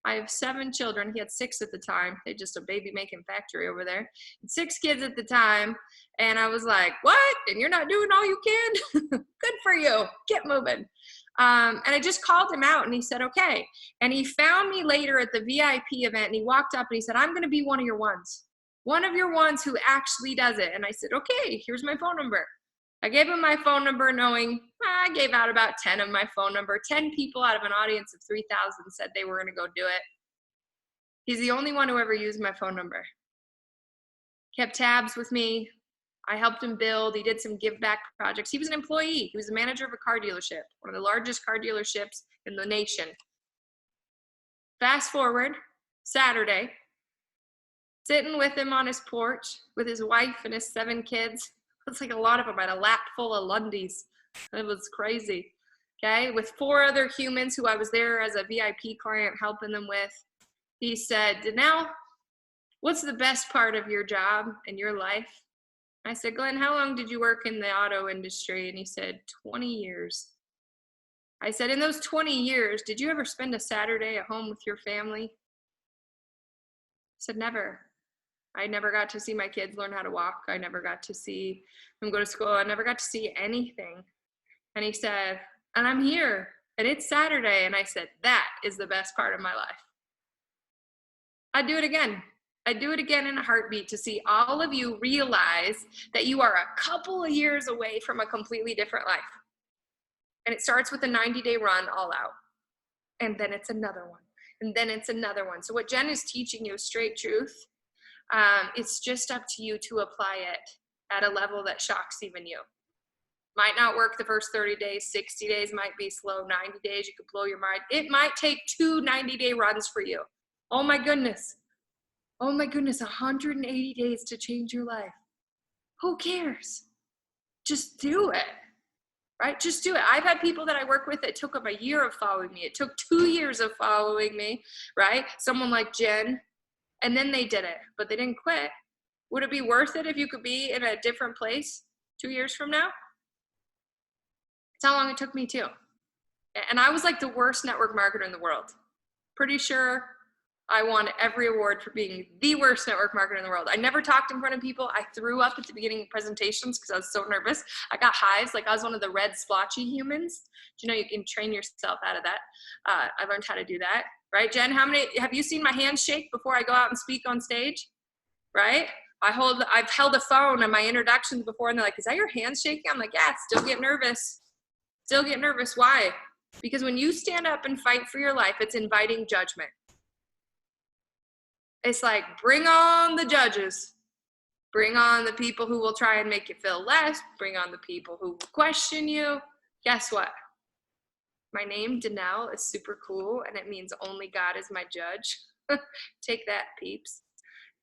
I have 7 children. He had 6 at the time. They just a baby making factory over there. 6 kids at the time. And I was like, what? And you're not doing all you can? Good for you. Get moving. And I just called him out and he said, okay. And he found me later at the VIP event and he walked up and he said, I'm going to be one of your ones. One of your ones who actually does it. And I said, okay, here's my phone number. I gave him my phone number knowing I gave out about 10 of my phone number. 10 people out of an audience of 3,000 said they were going to go do it. He's the only one who ever used my phone number. Kept tabs with me. I helped him build. He did some give back projects. He was an employee. He was the manager of a car dealership, one of the largest car dealerships in the nation. Fast forward, Saturday, sitting with him on his porch with his wife and his 7 kids. It's like a lot of them. I had a lap full of Lundys. It was crazy. Okay, with 4 other humans who I was there as a VIP client helping them with. He said, Danelle, what's the best part of your job and your life? I said, Glenn, how long did you work in the auto industry? And he said, 20 years. I said, in those 20 years, did you ever spend a Saturday at home with your family? He said, never. I never got to see my kids learn how to walk. I never got to see them go to school. I never got to see anything. And he said, and I'm here, and it's Saturday. And I said, that is the best part of my life. I'd do it again. I'd do it again in a heartbeat to see all of you realize that you are a couple of years away from a completely different life. And it starts with a 90-day run all out. And then it's another one. And then it's another one. So what Jen is teaching you is straight truth. It's just up to you to apply it at a level that shocks even you. Might not work the first 30 days, 60 days might be slow, 90 days, you could blow your mind. It might take 2 90-day runs for you. Oh my goodness. Oh my goodness, 180 days to change your life. Who cares? Just do it, right? Just do it. I've had people that I work with, it took them a year of following me. It took 2 years of following me, right? Someone like Jen, and then they did it, but they didn't quit. Would it be worth it if you could be in a different place 2 years from now? It's how long it took me too. And I was like the worst network marketer in the world. Pretty sure I won every award for being the worst network marketer in the world. I never talked in front of people. I threw up at the beginning of presentations because I was so nervous. I got hives, like I was one of the red splotchy humans. Do you know you can train yourself out of that? I learned how to do that, right? Jen, have you seen my hands shake before I go out and speak on stage, right? I've held a phone in my introductions before and they're like, is that your hands shaking? I'm like, yeah, still get nervous. Still get nervous. Why? Because when you stand up and fight for your life, it's inviting judgment. It's like, bring on the judges. Bring on the people who will try and make you feel less. Bring on the people who question you. Guess what? My name, Danelle, is super cool, and it means only God is my judge. Take that, peeps.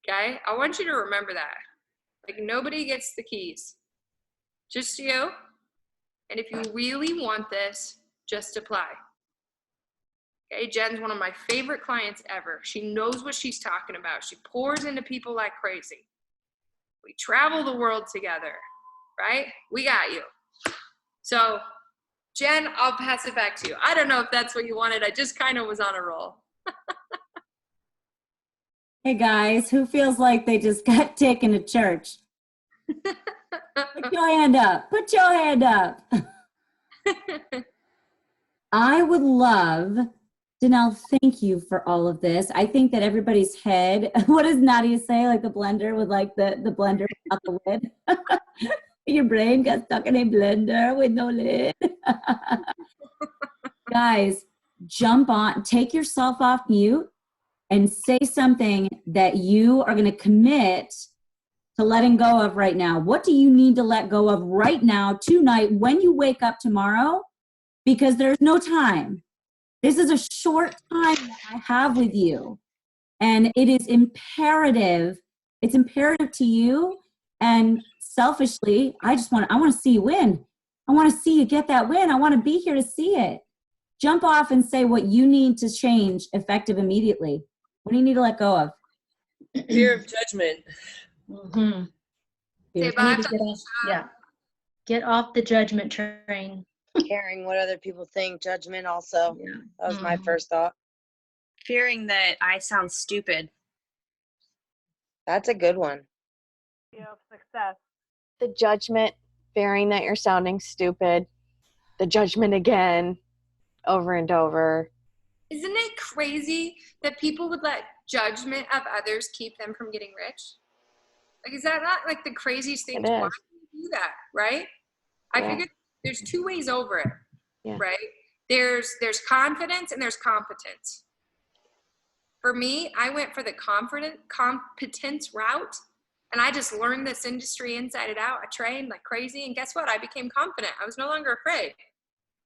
Okay? I want you to remember that. Like, nobody gets the keys. Just you. And if you really want this, just apply. Okay, Jen's one of my favorite clients ever. She knows what she's talking about. She pours into people like crazy. We travel the world together, right? We got you. So, Jen, I'll pass it back to you. I don't know if that's what you wanted. I just kind of was on a roll. Hey guys, who feels like they just got taken to church? Put your hand up. Put your hand up. I would love, Danelle, thank you for all of this. I think that everybody's head, what does Nadia say? Like the blender with like the blender without the lid? Your brain got stuck in a blender with no lid. Guys, jump on, take yourself off mute and say something that you are going to commit to letting go of right now. What do you need to let go of right now, tonight, when you wake up tomorrow? Because there's no time. This is a short time that I have with you. And it is imperative. It's imperative to you. And selfishly, I want to see you win. I want to see you get that win. I want to be here to see it. Jump off and say what you need to change effective immediately. What do you need to let go of? Fear of judgment. Mm-hmm. Say bye. Get off the judgment train. Caring what other people think, judgment also. Yeah. That was my first thought. Fearing that I sound stupid. That's a good one. Success. The judgment, fearing that you're sounding stupid. The judgment again, over and over. Isn't it crazy that people would let judgment of others keep them from getting rich? Like, is that not like the craziest thing? Why would you do that, right? I figured there's two ways over it, right? There's confidence and there's competence. For me, I went for the competence route, and I just learned this industry inside and out. I trained like crazy, and guess what? I became confident. I was no longer afraid,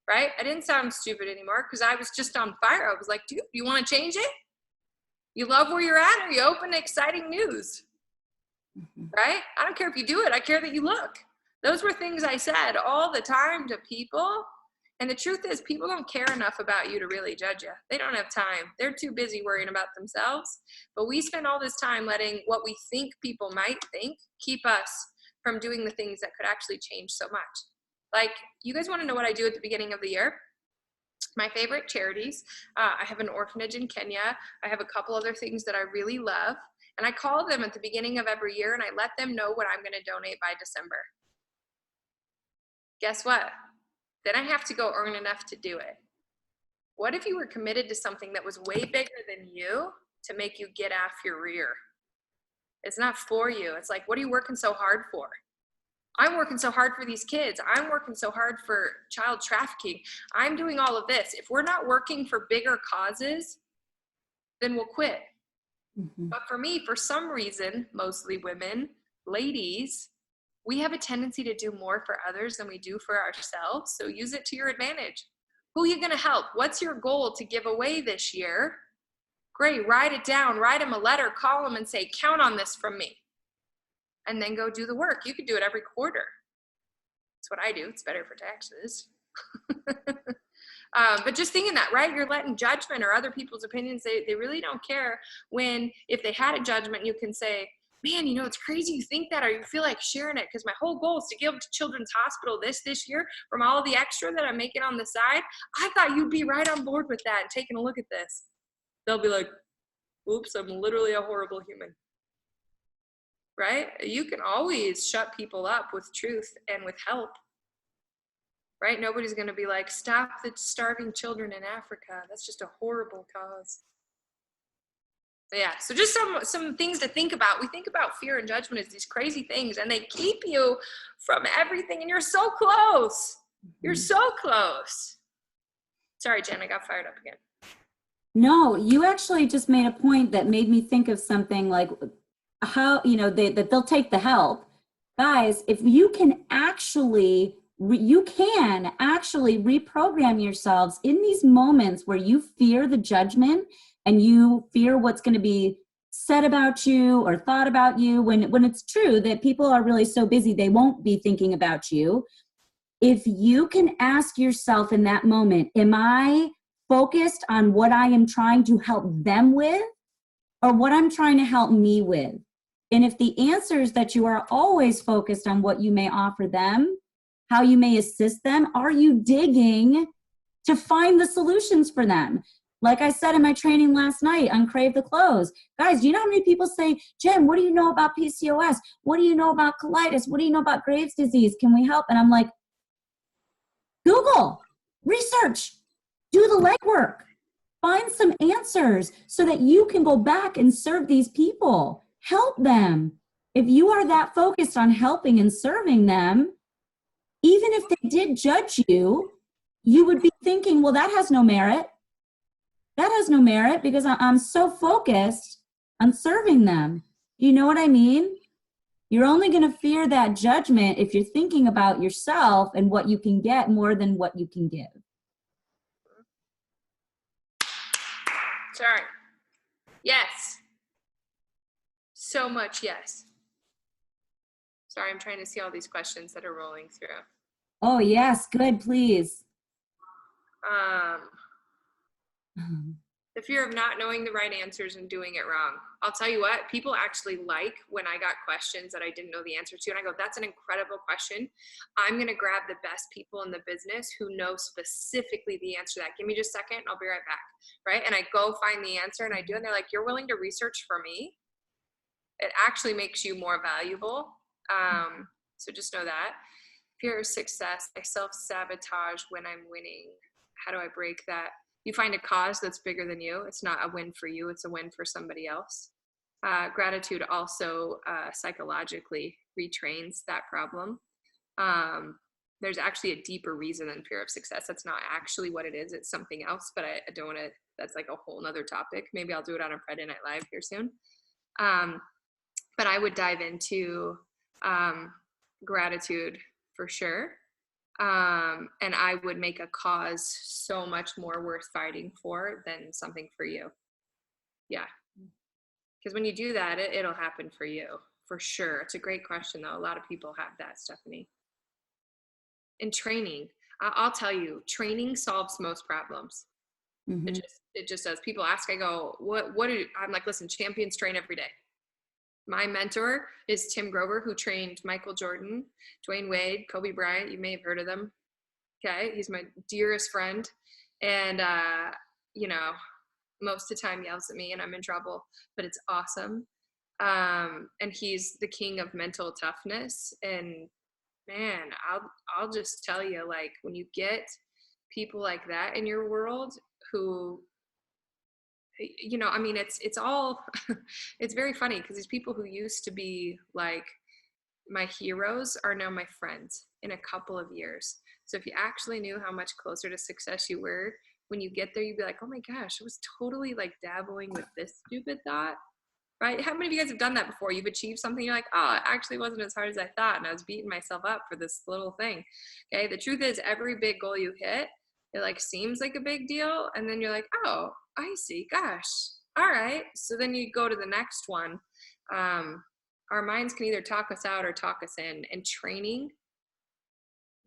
right? I didn't sound stupid anymore because I was just on fire. I was like, dude, you want to change it? You love where you're at, or you open to exciting news, right? I don't care if you do it. I care that you look. Those were things I said all the time to people. And the truth is, people don't care enough about you to really judge you. They don't have time. They're too busy worrying about themselves. But we spend all this time letting what we think people might think keep us from doing the things that could actually change so much. Like, you guys want to know what I do at the beginning of the year? My favorite charities. I have an orphanage in Kenya. I have a couple other things that I really love. And I call them at the beginning of every year, and I let them know what I'm going to donate by December. Guess what? Then I have to go earn enough to do it. What if you were committed to something that was way bigger than you to make you get off your rear? It's not for you. It's like, what are you working so hard for? I'm working so hard for these kids. I'm working so hard for child trafficking. I'm doing all of this. If we're not working for bigger causes, then we'll quit. But for me, for some reason, mostly women, ladies, we have a tendency to do more for others than we do for ourselves. So use it to your advantage. Who are you going to help? What's your goal to give away this year Great, write it down, write them a letter, call them and say, count on this from me. And then go do the work. You could do it every quarter. That's what I do. It's better for taxes. But just thinking that, right? You're letting judgment or other people's opinions, they really don't care when, if they had a judgment, you can say, man, you know, it's crazy you think that, or you feel like sharing it, because my whole goal is to give to Children's Hospital this year from all the extra that I'm making on the side. I thought you'd be right on board with that and taking a look at this. They'll be like, oops, I'm literally a horrible human. Right? You can always shut people up with truth and with help. Right? Nobody's going to be like, stop the starving children in Africa. That's just a horrible cause. So yeah, so just some things to think about. We think about fear and judgment as these crazy things, and they keep you from everything, and you're so close. You're so close. Sorry, Jen, I got fired up again. No, you actually just made a point that made me think of something like how, you know, that they'll take the help. Guys, if you can actually reprogram yourselves in these moments where you fear the judgment and you fear what's going to be said about you or thought about you, when it's true that people are really so busy they won't be thinking about you. If you can ask yourself in that moment, am I focused on what I am trying to help them with or what I'm trying to help me with? And if the answer is that you are always focused on what you may offer them, how you may assist them, are you digging to find the solutions for them? Like I said in my training last night on Crave the Close, guys, do you know how many people say, Jen, what do you know about PCOS? What do you know about colitis? What do you know about Graves' disease? Can we help? And I'm like, Google, research, do the legwork, find some answers so that you can go back and serve these people, help them. If you are that focused on helping and serving them, even if they did judge you, you would be thinking, well, that has no merit. That has no merit because I'm so focused on serving them. You know what I mean? You're only going to fear that judgment if you're thinking about yourself and what you can get more than what you can give. Sorry. Yes. So much yes. Sorry, I'm trying to see all these questions that are rolling through. Oh, yes. Good, please. The fear of not knowing the right answers and doing it wrong. I'll tell you what, people actually like when I got questions that I didn't know the answer to, and I go, that's an incredible question. I'm gonna grab the best people in the business who know specifically the answer to that. Give me just a second, I'll be right back, right? And I go find the answer and I do, and they're like, you're willing to research for me? It actually makes you more valuable. So just know that. Fear of success, I self-sabotage when I'm winning. How do I break that? You find a cause that's bigger than you. It's not a win for you, it's a win for somebody else. Gratitude also psychologically retrains that problem. There's actually a deeper reason than fear of success. That's not actually what it is, it's something else, but I don't want to, that's like a whole nother topic. Maybe I'll do it on a Friday Night Live here soon. But I would dive into gratitude for sure. And I would make a cause so much more worth fighting for than something for you. Yeah. Because when you do that, it'll happen for you, for sure. It's a great question, though. A lot of people have that, Stephanie. In training, I'll tell you, training solves most problems. Mm-hmm. It just does. People ask, I go, I'm like, listen, champions train every day. My mentor is Tim Grover, who trained Michael Jordan, Dwayne Wade, Kobe Bryant. You may have heard of them. Okay. He's my dearest friend. And, you know, most of the time yells at me and I'm in trouble, but it's awesome. And he's the king of mental toughness. And man, I'll just tell you, like, when you get people like that in your world who, you know, I mean, it's all, it's very funny because these people who used to be like my heroes are now my friends in a couple of years. So if you actually knew how much closer to success you were, when you get there, you'd be like, oh my gosh, I was totally like dabbling with this stupid thought, right? How many of you guys have done that before? You've achieved something, you're like, oh, it actually wasn't as hard as I thought, and I was beating myself up for this little thing. Okay, the truth is every big goal you hit, it like seems like a big deal, and then you're like, oh, I see, gosh, all right. So then you go to the next one. Our minds can either talk us out or talk us in. And training,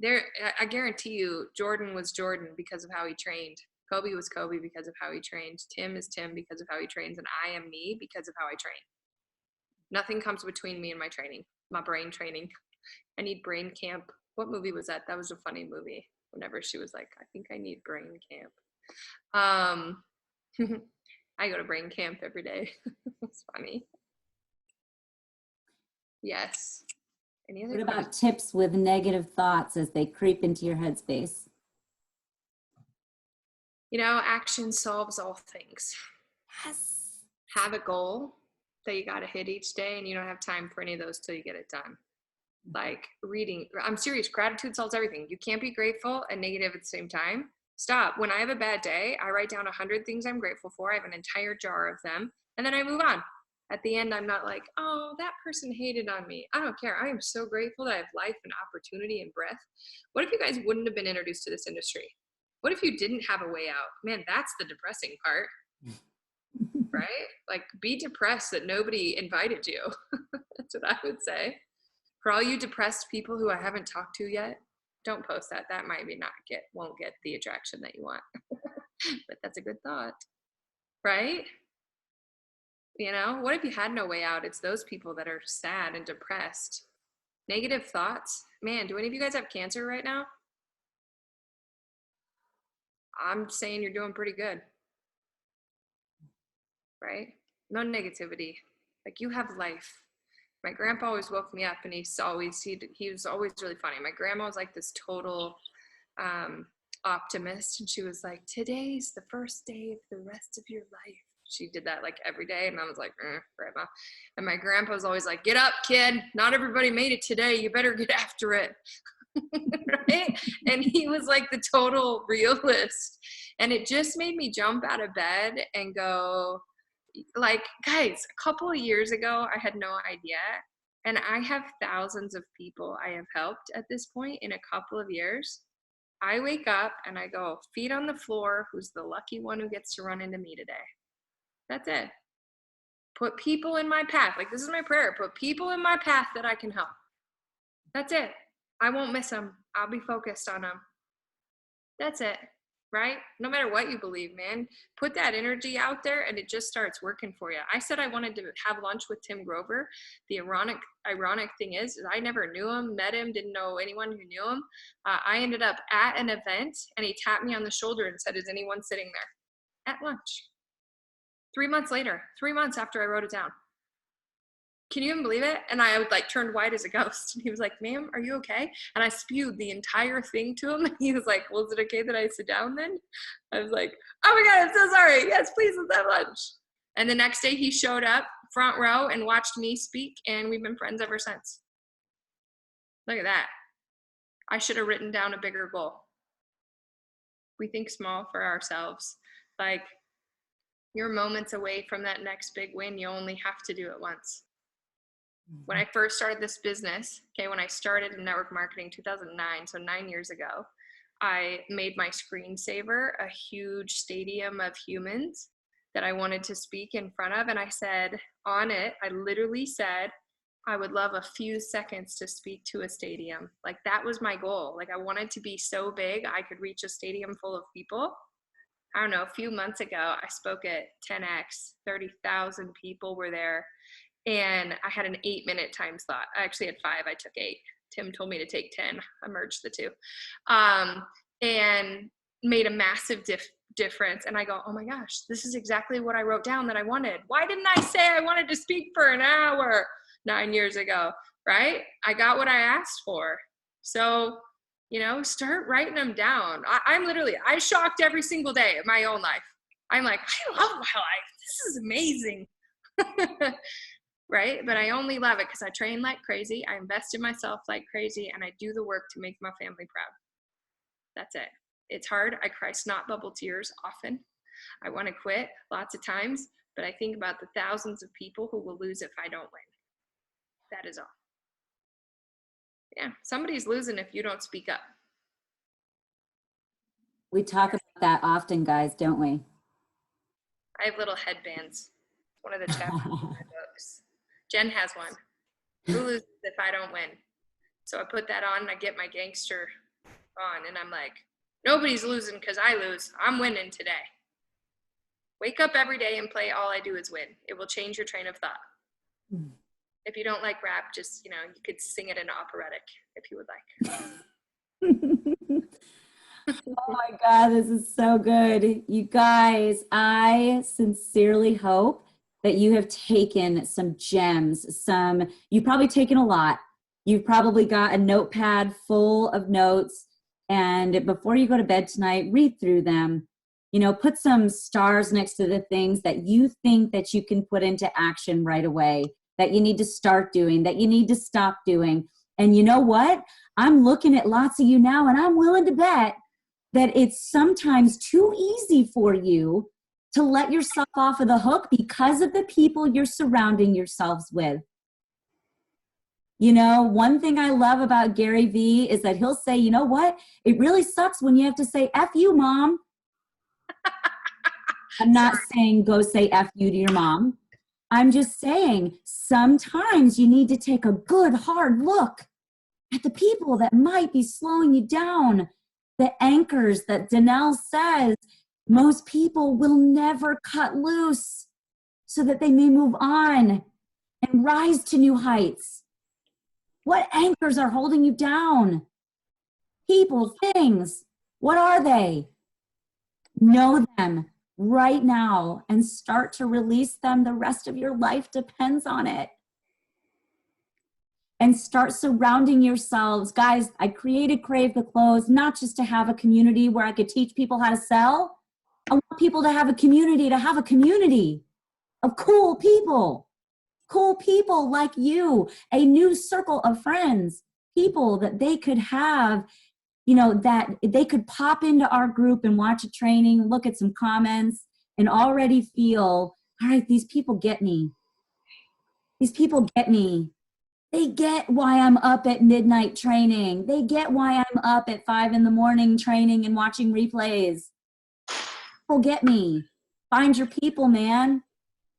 I guarantee you, Jordan was Jordan because of how he trained. Kobe was Kobe because of how he trained. Tim is Tim because of how he trains. And I am me because of how I train. Nothing comes between me and my training, my brain training. I need brain camp. What movie was that? That was a funny movie. Whenever she was like, I think I need brain camp. I go to brain camp every day. It's funny. Yes. Any other What about questions? tips with negative thoughts as they creep into your headspace? You know, action solves all things. Yes. Have a goal that you got to hit each day, and you don't have time for any of those till you get it done. Like reading, I'm serious, gratitude solves everything. You can't be grateful and negative at the same time. Stop. When I have a bad day, I write down 100 things I'm grateful for. I have an entire jar of them, and then I move on. At the end, I'm not like, oh, that person hated on me. I don't care. I am so grateful that I have life and opportunity and breath. What if you guys wouldn't have been introduced to this industry? What if you didn't have a way out? Man, that's the depressing part, right? Like, be depressed that nobody invited you. That's what I would say. For all you depressed people who I haven't talked to yet, don't post that. That might be won't get the attraction that you want. But that's a good thought, right? You know, what if you had no way out? It's those people that are sad and depressed. Negative thoughts. Man, do any of you guys have cancer right now? I'm saying you're doing pretty good, right? No negativity. Like, you have life. My grandpa always woke me up, and he was always really funny. My grandma was like this total optimist, and she was like, today's the first day of the rest of your life. She did that like every day, and I was like, grandma. And my grandpa was always like, get up, kid. Not everybody made it today. You better get after it. Right? And he was like the total realist. And it just made me jump out of bed and go, like, guys, a couple of years ago, I had no idea. And I have thousands of people I have helped at this point in a couple of years. I wake up and I go, feet on the floor, who's the lucky one who gets to run into me today? That's it. Put people in my path. Like, this is my prayer. Put people in my path that I can help. That's it. I won't miss them. I'll be focused on them. That's it. Right? No matter what you believe, man, put that energy out there and it just starts working for you. I said I wanted to have lunch with Tim Grover. The ironic thing is I never knew him, met him, didn't know anyone who knew him. I ended up at an event and he tapped me on the shoulder and said, is anyone sitting there? At lunch. 3 months later, 3 months after I wrote it down. Can you even believe it? And I would like turned white as a ghost. And he was like, ma'am, are you okay? And I spewed the entire thing to him. And he was like, well, is it okay that I sit down then? I was like, oh my God, I'm so sorry. Yes, please, let's have lunch. And the next day he showed up front row and watched me speak. And we've been friends ever since. Look at that. I should have written down a bigger goal. We think small for ourselves. Like, you're moments away from that next big win. You only have to do it once. When I first started this business, when I started in network marketing 2009, so 9 years ago, I made my screensaver a huge stadium of humans that I wanted to speak in front of. And I said on it, I literally said, I would love a few seconds to speak to a stadium. Like, that was my goal. Like, I wanted to be so big I could reach a stadium full of people. I don't know, a few months ago, I spoke at 10X, 30,000 people were there. And I had an 8-minute time slot. I actually had 5, I took 8. Tim told me to take 10, I merged the two. And made a massive difference. And I go, oh my gosh, this is exactly what I wrote down that I wanted. Why didn't I say I wanted to speak for an hour 9 years ago, right? I got what I asked for. So, you know, start writing them down. I shocked every single day of my own life. I'm like, I love my life. This is amazing. Right? But I only love it because I train like crazy. I invest in myself like crazy, and I do the work to make my family proud. That's it. It's hard. I cry snot bubble tears often. I want to quit lots of times, but I think about the thousands of people who will lose if I don't win. That is all. Yeah, somebody's losing if you don't speak up. We talk about that often, guys, don't we? I have little headbands. One of the chapters in my books. Jen has one. Who loses if I don't win? So I put that on and I get my gangster on and I'm like, nobody's losing because I lose. I'm winning today. Wake up every day and play All I Do Is Win. It will change your train of thought. If you don't like rap, just, you could sing it in operatic if you would like. Oh my God, this is so good. You guys, I sincerely hope that you have taken some gems, you've probably taken a lot. You've probably got a notepad full of notes, and before you go to bed tonight, read through them. Put some stars next to the things that you think that you can put into action right away, that you need to start doing, that you need to stop doing. And you know what? I'm looking at lots of you now, and I'm willing to bet that it's sometimes too easy for you to let yourself off of the hook because of the people you're surrounding yourselves with. One thing I love about Gary Vee is that he'll say, you know what? It really sucks when you have to say, F you, Mom. I'm not saying go say F you to your mom. I'm just saying sometimes you need to take a good hard look at the people that might be slowing you down, the anchors that Danelle says most people will never cut loose so that they may move on and rise to new heights. What anchors are holding you down? People, things, what are they? Know them right now and start to release them. The rest of your life depends on it. And start surrounding yourselves. Guys, I created Crave the Clothes not just to have a community where I could teach people how to sell. I want people to have a community of cool people like you, a new circle of friends, people that they could have, that they could pop into our group and watch a training, look at some comments, and already feel, all right, these people get me. These people get me. They get why I'm up at midnight training. They get why I'm up at 5 a.m. training and watching replays. People get me. Find your people, man.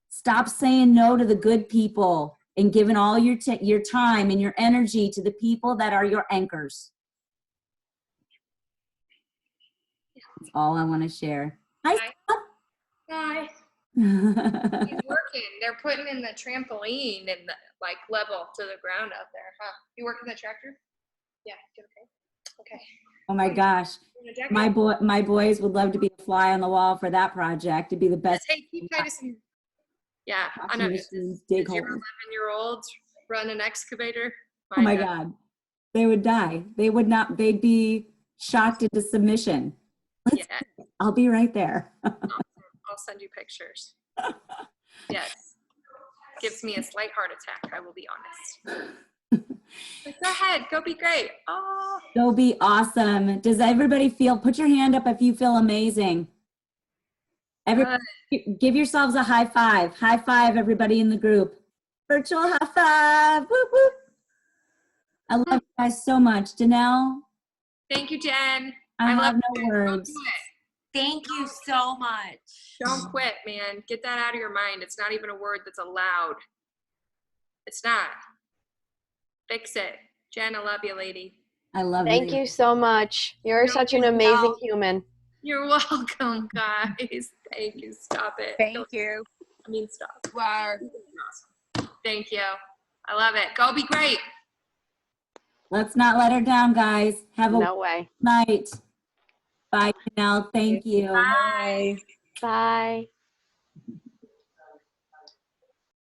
Stop saying no to the good people and giving all your time and your energy to the people that are your anchors. That's all I want to share. Hi. Hi. Scott. He's working. They're putting in the trampoline and the, level to the ground out there, huh? You working the tractor? Yeah. Okay. Oh my gosh. My boys would love to be a fly on the wall for that project. It'd be the best. Hey, keep Titus in. Yeah, I know. Did your 11-year-old run an excavator? Oh my God. They would die. They'd be shocked into submission. I'll be right there. I'll send you pictures. Yes. Gives me a slight heart attack, I will be honest. But go ahead, go be great. Oh. Go be awesome. Does everybody put your hand up if you feel amazing. Everybody, give yourselves a high five. High five, everybody in the group. Virtual high five. Whoop, whoop. I love you guys so much. Danelle. Thank you, Jen. I have love no words. Thank you so much. Don't quit, man. Get that out of your mind. It's not even a word that's allowed. It's not. Fix it. Jen, I love you, lady. I love you. Thank you so much. You're such an amazing human. You're welcome, guys. Thank you. Stop it. Thank you. I mean, stop. You are. Thank you. I love it. Go be great. Let's not let her down, guys. Have a No way. night. Bye, Danelle. Thank you. Bye. Bye.